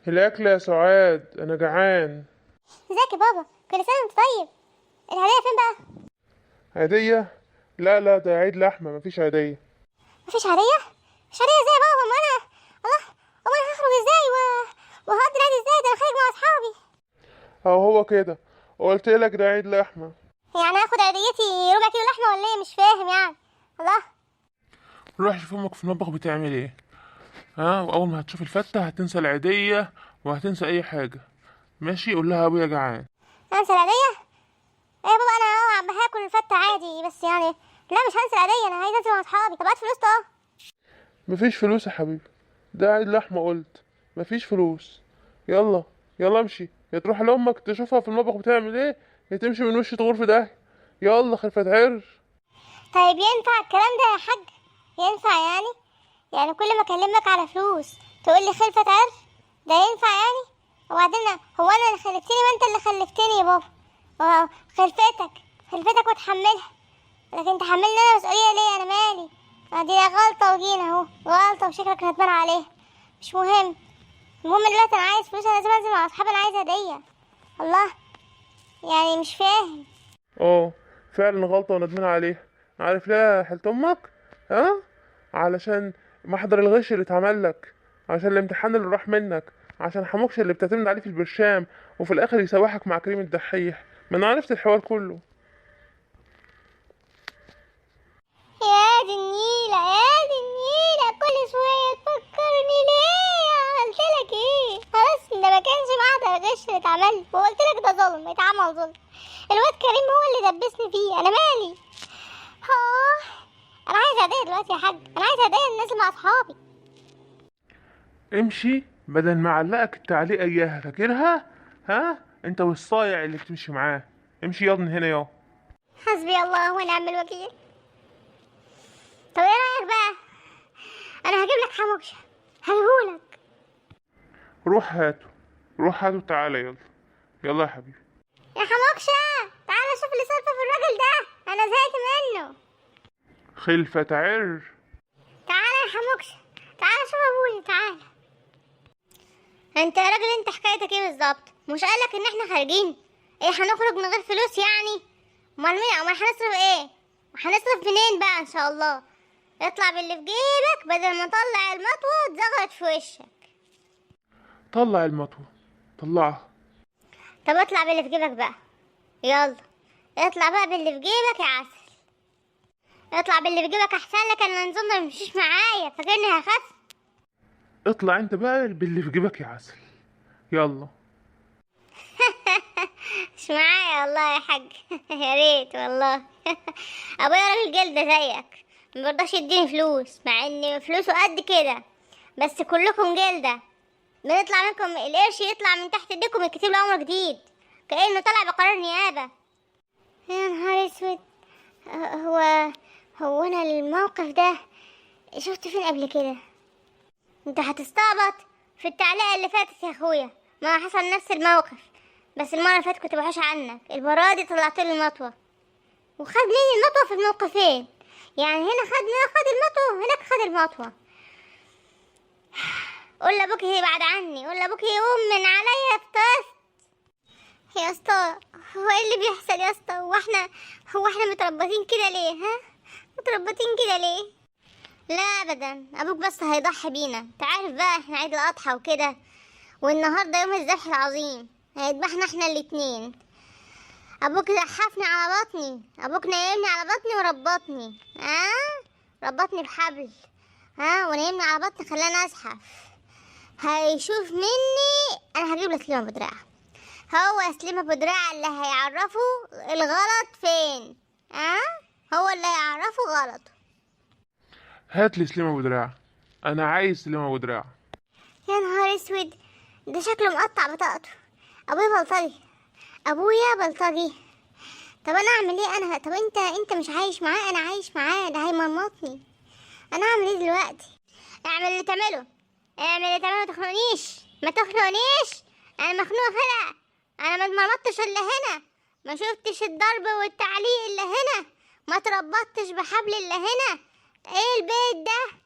الأكل يا سعاد، أنا جعان. ازيك يا بابا؟ كل سنه وانت طيب. الهديه فين بقى؟ عيدية؟ لا لا، ده عيد لحمة، مفيش عيدية. مفيش هديه؟ مش هديه ازاي يا بابا؟ ما انا الله، هو انا هخرج ازاي وهقضي العيد ازاي؟ ده انا خارج مع اصحابي. أهو هو كده، قلت لك ده عيد لحمة. يعني هاخد عيديتي ربع كيلو لحمه ولا ايه؟ مش فاهم يعني. الله. روح شوف أمك في المطبخ بتعمل إيه. ها، وأول ما هتشوف الفتة هتنسى العيدية وهتنسى أي حاجة. ماشي، قول لها أبويا جعان. انسى العيديه؟ ايه يا بابا، انا عم هاكل الفته عادي بس يعني. لا مش هنسى العيديه، انا عايزه انزل مع اصحابي. طب هات فلوس طه. مفيش فلوس يا حبيبي، ده عيد لحمة قلت. مفيش فلوس. يلا، يلا امشي، يا تروح لأمك تشوفها في المطبخ بتعمل إيه، يا تمشي من وش تغور في داهية. يلا خلفة عر. طيب ينفع الكلام ده يا حاج؟ ينفع يعني؟ يعني كل ما اكلمك على فلوس تقول لي خلفة عر؟ ده ينفع يعني؟ وبعدين هو انا اللي خلفتني؟ ما انت اللي خلفتني يا بابا. خلفتك وتحملها، لكن تحملني انا مسؤولية ليه؟ انا مالي؟ دي غلطة وجينا اهو، غلطة وشكلك ندمان عليها. مش مهم. المهم دلوقتي انا عايز فلوس، انا لازم انزل مع اصحابي، انا عايز هدية. الله، يعني مش فاهم. اه، فعلا غلطة وندمان عليها. عارف ليه يا حلت امك؟ ها؟ علشان محضر الغش اللي اتعمل لك، عشان الامتحان اللي راح منك، عشان حموكش اللي بتعتمد عليه في البرشام، وفي الاخر يسوحك مع كريم الدحيح. ما انا عرفت الحوار كله. يا دي النيلة، يا دي النيلة، كل شوية تفكرني ليه؟ عملتلك ايه؟ خلاص ده ما كانش معدل الغش اللي اتعمل، وقلتلك ده ظلم، اتعمل ظلم. الواد كريم هو اللي دبسني فيه، انا مالي؟ انا عايزة هدية دلوقتي يا حاج، انا عايزة هدية ننزل مع اصحابي. امشي بدل ما علقك التعليقة اياها، فاكرها؟ ها، انت والصايع اللي بتمشي معاه. امشي ياض من هنا ياض. حسبي الله ونعم الوكيل. طب ايه رأيك بقى؟ انا هجيب لك حموكشة، هجيبهولك. روح هاته، روح هاته، تعالى يلا. يلا يا حبيبي. يا حموكشة، تعالى شوف اللي صرفه في الراجل ده، انا زهقت منه. خلفة عر. تعالى يا حموكشة، تعالى شوف ابويا، تعالى. انت يا راجل، انت حكايتك ايه بالظبط؟ مش قالك ان احنا خارجين؟ ايه، هنخرج من غير فلوس يعني؟ امال مين؟ امال هنصرف ايه؟ هنصرف منين بقى ان شاء الله؟ اطلع باللي في جيبك بدل ما اطلع المطوه اتزغرت في وشك. طلع المطوة، طلعها. طب اطلع باللي في جيبك بقى، يلا. اطلع بقى باللي في جيبك يا عسل. اطلع باللي في جيبك احسن لك، انا النظام ده ممشيش معايا، فاكرني هخاف؟ اطلع انت بقى باللي في جيبك يا عسل. يلا. مش معايا والله يا حاج. يا ريت والله. ابويا راجل جلده زيك، مبرضاش يديني فلوس مع ان فلوسه قد كده، بس كلكم جلده. بنطلع منكم القرش يطلع من تحت ايديكم الكتيب لعمر جديد، كأنه طلع بقرار نيابة. يا نهار اسود. هو هو انا الموقف ده شفت فين قبل كده؟ انت هتستعبط في التعليقة اللي فاتت يا اخويا، ما حصل نفس الموقف، بس المرة اللي فاتت كنت بحوش عنك، المرة دي طلعت لي المطوة وخد مني المطوة في الموقفين. يعني هنا خد المطوة وهناك خد المطوة. قول لابوك يبعد عني، قول لابوك يقوم من عليا الطفل. يا اسطى، هو ايه اللي بيحصل يا اسطى؟ هو احنا متربطين كده ليه؟ ها، متربطين كده ليه؟ لا ابدا، ابوك بس هيضحي بينا. انت عارف بقى احنا عيد الاضحى وكده، والنهارده يوم الذبح العظيم، هيذبحنا احنا الاتنين. ابوك زحفني على بطني، ابوك نايمني على بطني وربطني، ربطني بحبل، ونايمني على بطني خلاني ازحف. هيشوف مني انا هجيب لك سليمة بدراع. هو سليمة بدراع اللي هيعرفه الغلط فين. هو اللي هيعرفه غلطه. هات لي سليمة ابو دراع، انا عايز سليمة ابو دراع. يا نهار اسود، ده شكله مقطع بطاقته. ابويا بلطجي، ابويا بلطجي. طب انا اعمل ايه انا؟ طب انت مش عايش معاه، انا عايش معاه، ده هيمرمطني. انا اعمل ايه دلوقتي؟ اعمل اللي تعمله، اعمل اللي تعمله، ما تخنقنيش، ما تخنقنيش. انا مخنوقه خلق، انا ما اتمرمطتش الا هنا، ما شفتش الضرب والتعليق الا هنا، ما تربطتش بحبل الا هنا. ايه البيت ده؟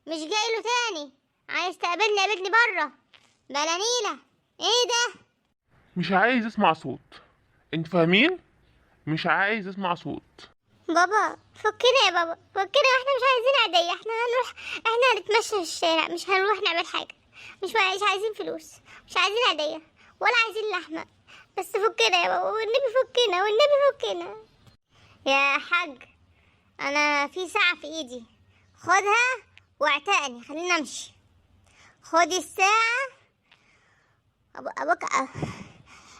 مش جاي له تاني. عايز تقابلني قابلني بره. بلانيلة، ايه ده؟ مش عايز اسمع صوت، انت فاهمين؟ مش عايز اسمع صوت. بابا فكنا يا بابا، فكنا، احنا مش عايزين عادية، احنا هنروح، احنا هنتمشى في الشارع، مش هنروح نعمل حاجة، مش عايزين فلوس، مش عايزين عادية ولا عايزين لحمة، بس فكنا يا بابا والنبي، فكنا والنبي فكنا. يا حاج، انا في ساعة في ايدي، خدها واعتقني، خلينا نمشي. خدي الساعة. ابوك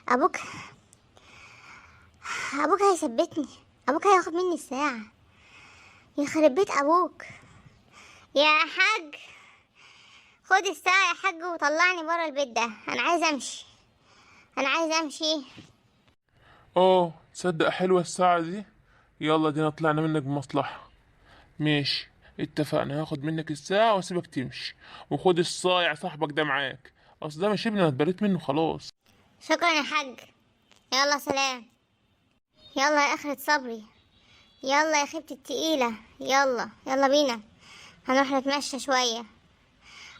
ابوك ابوك هيثبتني، ابوك هياخد مني الساعة، يخرب بيت ابوك. يا حاج خد الساعة يا حاج وطلعني برا البيت ده، انا عايز امشي، انا عايز امشي. تصدق حلوة الساعة دي. يلا دينا طلعنا منك بمصلحة. ماشي، اتفقنا، هاخد منك الساعة واسيبك تمشي، وخد الصايع صاحبك ده معاك، اصل ده مش ابني، انا اتبريت منه خلاص. شكرا يا حاج، يلا سلام. يلا يا اخرة صبري، يلا يا خيبتي التقيلة، يلا يلا بينا، هنروح نتمشى شوية.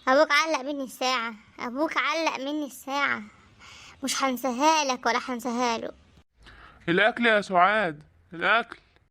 ابوك علق مني الساعة، ابوك علق مني الساعة، مش هنساها لك ولا هنساها له. الاكل يا سعاد، الاكل.